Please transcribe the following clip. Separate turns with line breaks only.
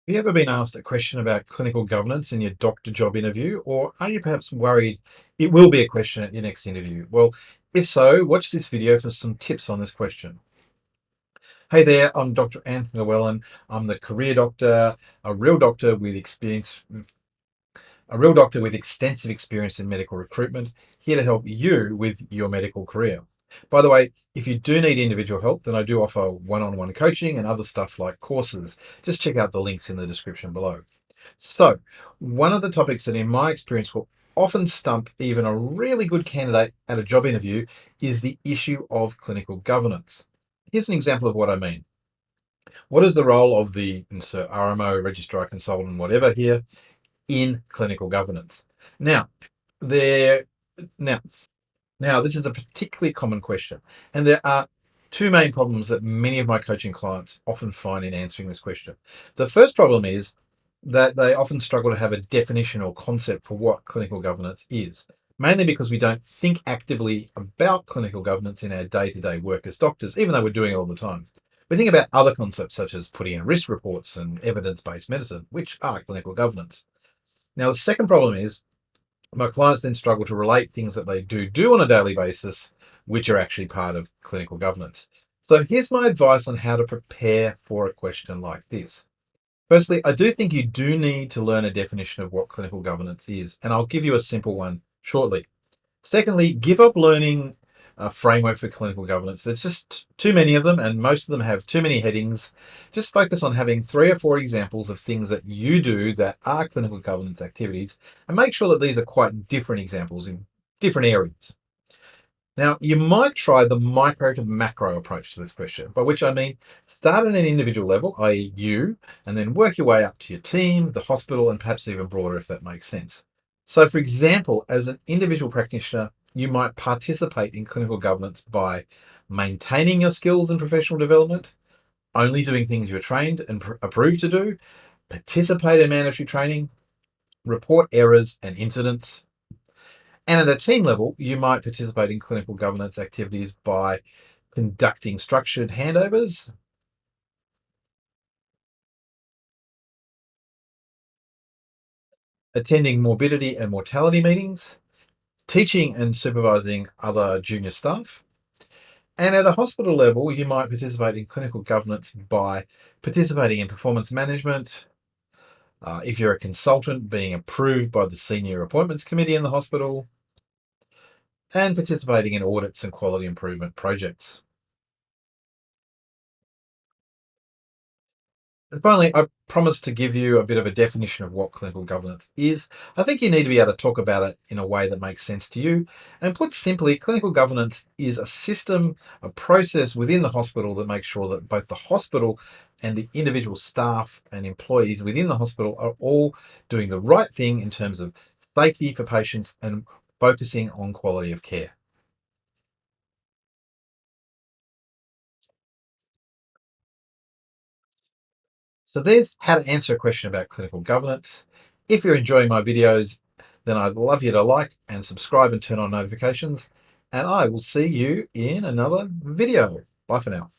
Have you ever been asked a question about clinical governance in your doctor job interview, or are you perhaps worried it will be a question at your next interview? Well, if so, watch this video for some tips on this question. Hey there, I'm Dr. Anthony Llewellyn. I'm the career doctor, a real doctor with experience, a real doctor with extensive experience in medical recruitment, here to help you with your medical career. By the way, if you do need individual help, then I do offer one-on-one coaching and other stuff like courses. Just check out the links in the description below. So, one of the topics that in my experience will often stump even a really good candidate at a job interview is the issue of clinical governance. Here's an example of what I mean. What is the role of the insert RMO, registrar, consultant, whatever here in clinical governance? Now, there now now this is a particularly common question, and there are two main problems that many of my coaching clients often find in answering this question. The first problem is that they often struggle to have a definition or concept for what clinical governance is, mainly because we don't think actively about clinical governance in our day-to-day work as doctors, even though we're doing it all the time. We think about other concepts such as putting in risk reports and evidence-based medicine, which are clinical governance. Now, the second problem is my clients then struggle to relate things that they do on a daily basis, which are actually part of clinical governance. So here's my advice on how to prepare for a question like this. Firstly, I do think you do need to learn a definition of what clinical governance is, and I'll give you a simple one shortly. Secondly, give up learning a framework for clinical governance. There's just too many of them, and most of them have too many headings. Just focus on having 3 or 4 examples of things that you do that are clinical governance activities, and make sure that these are quite different examples in different areas. Now, you might try the micro to macro approach to this question, by which I mean start at an individual level, i.e. you, and then work your way up to your team, the hospital, and perhaps even broader if that makes sense. So, for example, as an individual practitioner, you might participate in clinical governance by maintaining your skills and professional development, only doing things you're trained and approved to do, participate in mandatory training, report errors and incidents, and at a team level, you might participate in clinical governance activities by conducting structured handovers, attending morbidity and mortality meetings, teaching and supervising other junior staff. And at a hospital level, you might participate in clinical governance by participating in performance management. If you're a consultant, being approved by the senior appointments committee in the hospital, and participating in audits and quality improvement projects. And finally, I promised to give you a bit of a definition of what clinical governance is. I think you need to be able to talk about it in a way that makes sense to you. And put simply, clinical governance is a system, a process within the hospital that makes sure that both the hospital and the individual staff and employees within the hospital are all doing the right thing in terms of safety for patients and focusing on quality of care. So there's how to answer a question about clinical governance. If you're enjoying my videos, then I'd love you to like and subscribe and turn on notifications. And I will see you in another video. Bye for now.